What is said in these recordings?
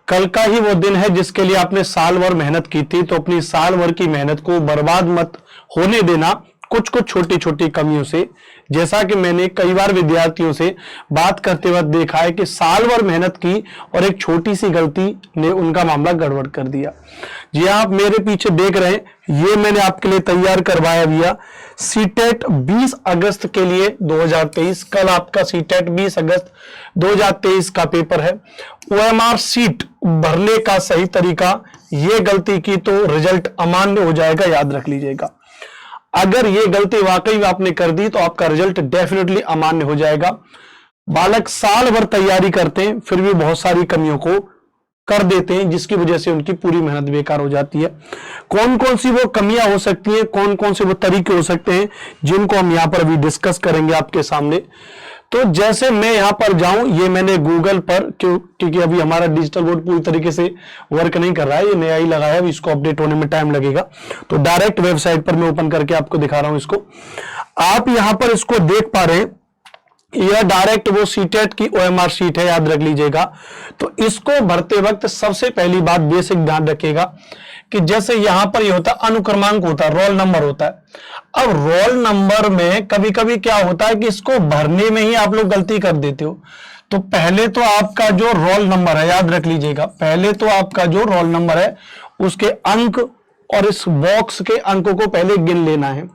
कल का ही वो दिन है जिसके लिए आपने साल भर मेहनत की थी, तो अपनी साल भर की मेहनत को बर्बाद मत होने देना कुछ कुछ छोटी छोटी कमियों से। जैसा कि मैंने कई बार विद्यार्थियों से बात करते वक्त देखा है कि साल भर मेहनत की और एक छोटी सी गलती ने उनका मामला गड़बड़ कर दिया। जी आप मेरे पीछे देख रहे हैं, ये मैंने आपके लिए तैयार करवाया भैया सीटेट 20 अगस्त के लिए 2023। कल आपका सीटेट 20 अगस्त 2023 का पेपर है। ओएमआर सीट भरने का सही तरीका, ये गलती की तो रिजल्ट अमान्य हो जाएगा, याद रख लीजिएगा। अगर ये गलती वाकई में आपने कर दी तो आपका रिजल्ट डेफिनेटली अमान्य हो जाएगा। बालक साल भर तैयारी करते हैं फिर भी बहुत सारी कमियों को कर देते हैं, जिसकी वजह से उनकी पूरी मेहनत बेकार हो जाती है। कौन कौन सी वो कमियां हो सकती हैं, कौन कौन से वो तरीके हो सकते हैं, जिनको हम यहां पर अभी डिस्कस करेंगे आपके सामने। तो जैसे मैं यहां पर जाऊं, ये मैंने गूगल पर, क्योंकि अभी हमारा डिजिटल बोर्ड पूरी तरीके से वर्क नहीं कर रहा है, ये नया ही लगा है, इसको अपडेट होने में टाइम लगेगा। तो डायरेक्ट वेबसाइट पर मैं ओपन करके आपको दिखा रहा हूं इसको। आप यहां पर इसको देख पा रहे हैं, यह डायरेक्ट वो सीटेट की ओएमआर सीट है, याद रख लीजिएगा। तो इसको भरते वक्त सबसे पहली बात बेसिक ध्यान रखिएगा कि जैसे यहां पर ये होता है अनुक्रमांक होता है, रोल नंबर होता है। अब रोल नंबर में कभी कभी क्या होता है कि इसको भरने में ही आप लोग गलती कर देते हो। तो पहले तो आपका जो रोल नंबर है, याद रख लीजिएगा, पहले तो आपका जो रोल नंबर है उसके अंक और इस बॉक्स के अंकों को पहले गिन लेना है,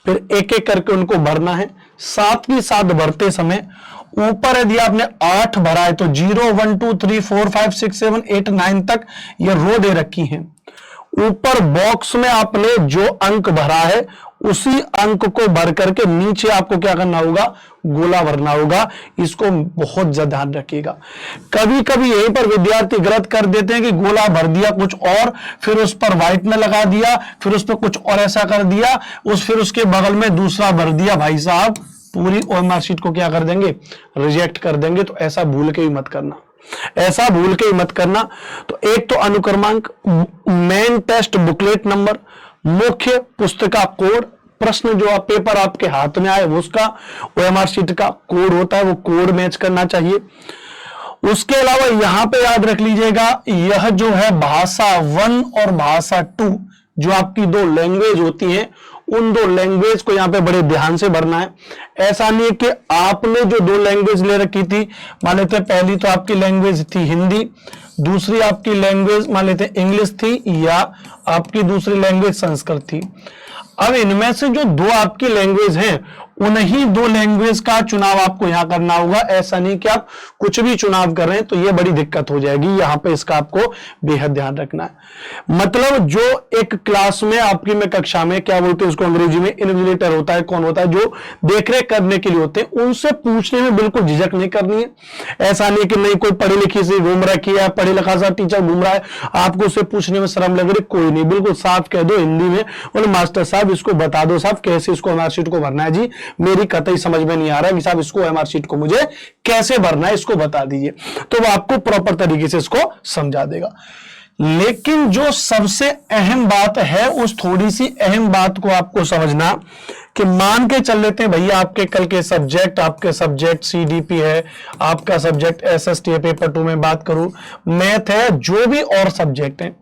फिर एक एक करके उनको भरना है। साथ ही साथ भरते समय ऊपर यदि आपने 8 भरा है तो 0 1 2 3 4 5 6 7 8 9 तक ये रो दे रखी हैं। ऊपर बॉक्स में आपने जो अंक भरा है उसी अंक को भर करके नीचे आपको क्या करना होगा, गोला भरना होगा। इसको बहुत ज्यादा ध्यान रखिएगा। कभी कभी यहीं पर विद्यार्थी गलत कर देते हैं कि गोला भर दिया कुछ और, फिर उस पर व्हाइट में लगा दिया, फिर उस पर कुछ और ऐसा कर दिया, फिर उसके बगल में दूसरा भर दिया। भाई साहब पूरी ओएमआर शीट को क्या कर देंगे, रिजेक्ट कर देंगे। तो ऐसा भूल के ही मत करना, ऐसा भूल के ही मत करना। तो एक तो अनुक्रमांक, मेन टेस्ट बुकलेट नंबर, मुख्य पुस्तिका कोड, प्रश्न जो आप पेपर आपके हाथ में आए उसका ओएमआर शीट का कोड होता है, वो कोड मैच करना चाहिए। उसके अलावा यहां पे याद रख लीजिएगा, यह जो है भाषा 1 और भाषा 2 जो आपकी 2 लैंग्वेज होती हैं, उन 2 लैंग्वेज को यहां पे बड़े ध्यान से भरना है। ऐसा नहीं है कि आपने जो 2 लैंग्वेज ले रखी थी, मान लेते पहली तो आपकी लैंग्वेज थी हिंदी, दूसरी आपकी लैंग्वेज मान लेते इंग्लिश थी, या आपकी दूसरी लैंग्वेज संस्कृत थी। अब इनमें से जो 2 आपकी लैंग्वेज हैं, उन्हीं 2 लैंग्वेज का चुनाव आपको यहां करना होगा। ऐसा नहीं कि आप कुछ भी चुनाव कर रहे हैं, तो यह बड़ी दिक्कत हो जाएगी। यहां पे इसका आपको बेहद ध्यान रखना है। मतलब जो एक क्लास में आपकी में कक्षा में क्या बोलते हैं उसको अंग्रेजी में, इन्विजिलेटर होता है, कौन होता है, जो देखरेख करने के लिए होते हैं, उनसे पूछने में बिल्कुल झिझक नहीं करनी है। ऐसा नहीं कि नहीं कोई पढ़ी लिखी से घूम रखी है, पढ़े लिखा सा टीचर घूम रहा है, आपको उससे पूछने में शर्म लग रही, कोई नहीं, बिल्कुल साफ कह दो हिंदी में, बोले मास्टर साहब इसको बता दो साहब कैसे इसको ओएमआर शीट को भरना है, जी मेरी कतई समझ में नहीं आ रहा है कि साहब इसको ओएमआर शीट को मुझे कैसे भरना है, इसको बता दीजिए। तो वो आपको प्रॉपर तरीके से इसको समझा देगा। लेकिन जो सबसे अहम बात है, उस थोड़ी सी अहम बात को आपको समझना कि मान के चल लेते हैं भैया आपके कल के सब्जेक्ट, आपके सब्जेक्ट सीडीपी है, आपका सब्जेक्ट एसएसटी है, पेपर 2 में बात करूं मैथ है, जो भी और सब्जेक्ट है,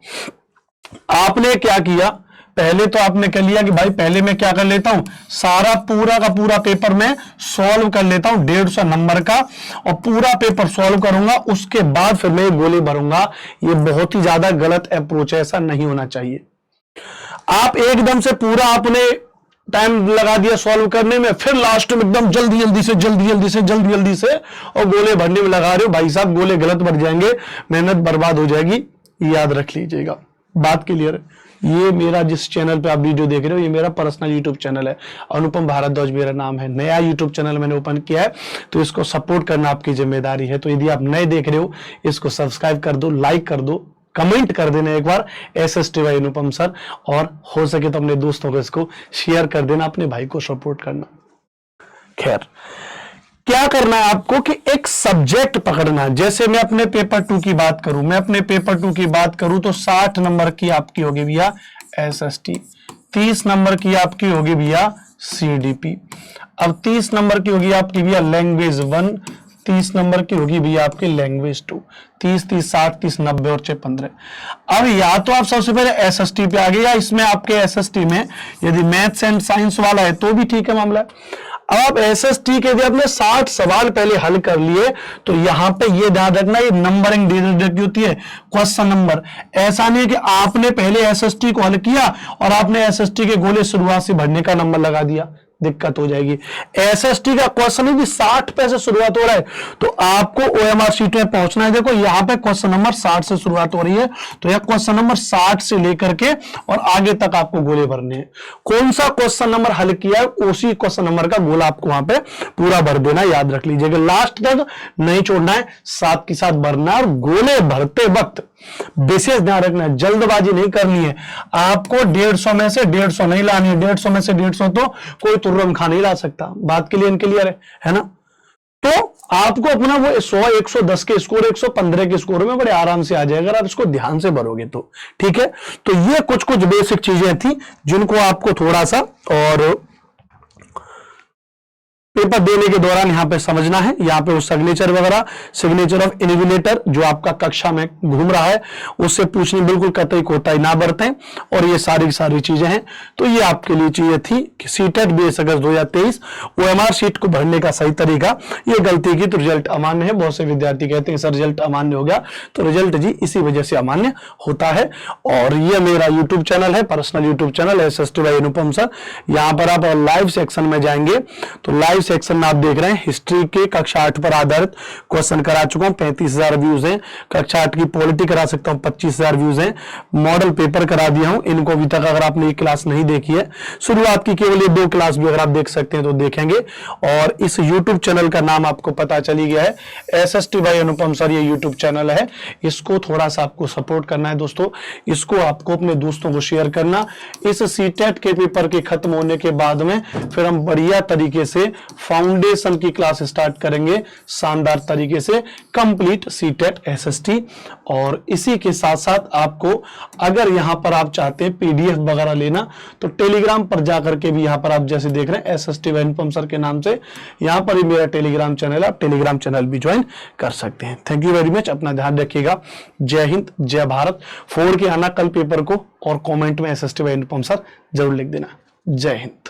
आपने क्या किया, पहले तो आपने कह लिया कि भाई पहले मैं क्या कर लेता हूं, सारा पूरा का पूरा पेपर मैं सॉल्व कर लेता हूं 150 नंबर का, और पूरा पेपर सॉल्व करूंगा, उसके बाद फिर मैं गोली भरूंगा। ये बहुत ही ज्यादा गलत अप्रोच है, ऐसा नहीं होना चाहिए। आप एकदम से पूरा आपने टाइम लगा दिया सॉल्व करने में, फिर लास्ट में एकदम जल्दी जल्दी से और गोले भरने में लगा रहे हो। भाई साहब गोले गलत भर जाएंगे, मेहनत बर्बाद हो जाएगी, याद रख लीजिएगा। बात क्लियर है। ये मेरा जिस चैनल पे आप वीडियो देख रहे हो, ये मेरा पर्सनल यूट्यूब चैनल है, अनुपम भारद्वाज मेरा नाम है। नया यूट्यूब चैनल मैंने ओपन किया है, तो इसको सपोर्ट करना आपकी जिम्मेदारी है। तो यदि आप नए देख रहे हो, इसको सब्सक्राइब कर दो, लाइक कर दो, कमेंट कर देना एक बार SSTY अनुपम सर, और हो सके तो अपने दोस्तों को इसको शेयर कर देना, अपने भाई को सपोर्ट करना। खैर क्या करना है आपको कि एक सब्जेक्ट पकड़ना। जैसे मैं अपने पेपर 2 की बात करूं, तो 60 नंबर की आपकी होगी भैया SST, 30 नंबर की आपकी होगी भैया CDP, अब 30 नंबर की होगी आपकी भैया लैंग्वेज 1, 30 नंबर की होगी भैया आपकी लैंग्वेज 2, 30, 30, 60, 30, 90 और 6, 15। अब या तो आप सबसे पहले एसएसटी पे आ गए, या इसमें आपके एसएसटी में यदि मैथ्स एंड साइंस वाला है तो भी ठीक है मामला। अब आप एसएसटी के यदि आपने 60 सवाल पहले हल कर लिए तो यहां पे ये ध्यान रखना, ये नंबरिंग दी होती है क्वेश्चन नंबर। ऐसा नहीं है कि आपने पहले एसएसटी को हल किया और आपने एसएसटी के गोले शुरुआत से भरने का नंबर लगा दिया, दिक्कत हो जाएगी। एसएसटी का क्वेश्चन है कि 60 पे से शुरुआत हो रहा है तो आपको ओएमआर शीट में पहुंचना है। देखो यहां पे क्वेश्चन नंबर 60 से शुरुआत हो रही है तो यह क्वेश्चन नंबर 60 से लेकर के और आगे तक आपको गोले भरने हैं। कौन सा क्वेश्चन नंबर हल किया है उसी क्वेश्चन नंबर का गोला आपको वहां पे पूरा भर देना, याद रख लीजिएगा। लास्ट तक नहीं छोड़ना है, साथ के साथ भरना है। और गोले भरते वक्त विशेष ध्यान रखना है, जल्दबाजी नहीं करनी है। आपको 150 में से 150 नहीं लानी है, 150 में से 150 तो कोई तुर्रम खा नहीं ला सकता। बात के लिए क्लियर है ना। तो आपको अपना वो 100, 110 के स्कोर, 115 के स्कोर में बड़े आराम से आ जाएगा अगर आप इसको ध्यान से भरोगे तो, ठीक है। तो ये कुछ कुछ बेसिक चीजें थी जिनको आपको थोड़ा सा और पेपर देने के दौरान यहां पे समझना है। यहां पे वो सिग्नेचर वगैरह, सिग्नेचर ऑफ इन्विजिलेटर जो आपका कक्षा में घूम रहा है उससे पूछनी बिल्कुल कतई कोताही ना बरतें। और ये सारी चीजें हैं। तो ये आपके लिए चीजें थी कि सीटेट 20 अगस्त 2023 ओएमआर शीट को भरने का सही तरीका। ये गलती की तो रिजल्ट अमान्य है। बहुत से विद्यार्थी कहते हैं सर रिजल्ट अमान्य हो गया, तो रिजल्ट जी इसी वजह से अमान्य होता है। और ये मेरा यूट्यूब चैनल है, personal YouTube channel SST by Anupam sir. यहां पर आप लाइव सेक्शन में जाएंगे तो लाइव सेक्शन में आप देख रहे हैं हिस्ट्री के कक्षा 8 पर आधारित क्वेश्चन करा चुका हूं, 35,000 व्यूज हैं। कक्षा 8 की पॉलिटी करा सकता हूं, 25,000 व्यूज हैं। मॉडल पेपर करा दिया हूं। इनको अभी तक अगर आपने ये क्लास नहीं देखी है, शुरुआत की केवल ये 2 क्लास भी अगर आप देख सकते हैं तो देखेंगे। और इस यूट्यूब चैनल का नाम आपको पता चली गया है, SST बाय अनुपम सर ये यूट्यूब चैनल है। इसको थोड़ा सा आपको सपोर्ट करना है दोस्तों, इसको आपको अपने दोस्तों को शेयर करना। इस सीटेट के पेपर के खत्म होने के बाद में फिर हम बढ़िया तरीके से फाउंडेशन की क्लास स्टार्ट करेंगे, शानदार तरीके से कंप्लीट सीटेट SST। और इसी के साथ साथ आपको अगर यहां पर आप चाहते हैं PDF वगैरह लेना तो टेलीग्राम पर जाकर के भी यहां पर आप जैसे देख रहे हैं SST बाय अनुपम सर के नाम से यहां पर ही मेरा टेलीग्राम चैनल है, आप टेलीग्राम चैनल भी ज्वाइन कर सकते हैं। थैंक यू वेरी मच, अपना ध्यान रखिएगा। जय हिंद, जय भारत। फोड़ के आना कल पेपर को और कमेंट में SST बाय अनुपम सर जरूर लिख देना। जय हिंद।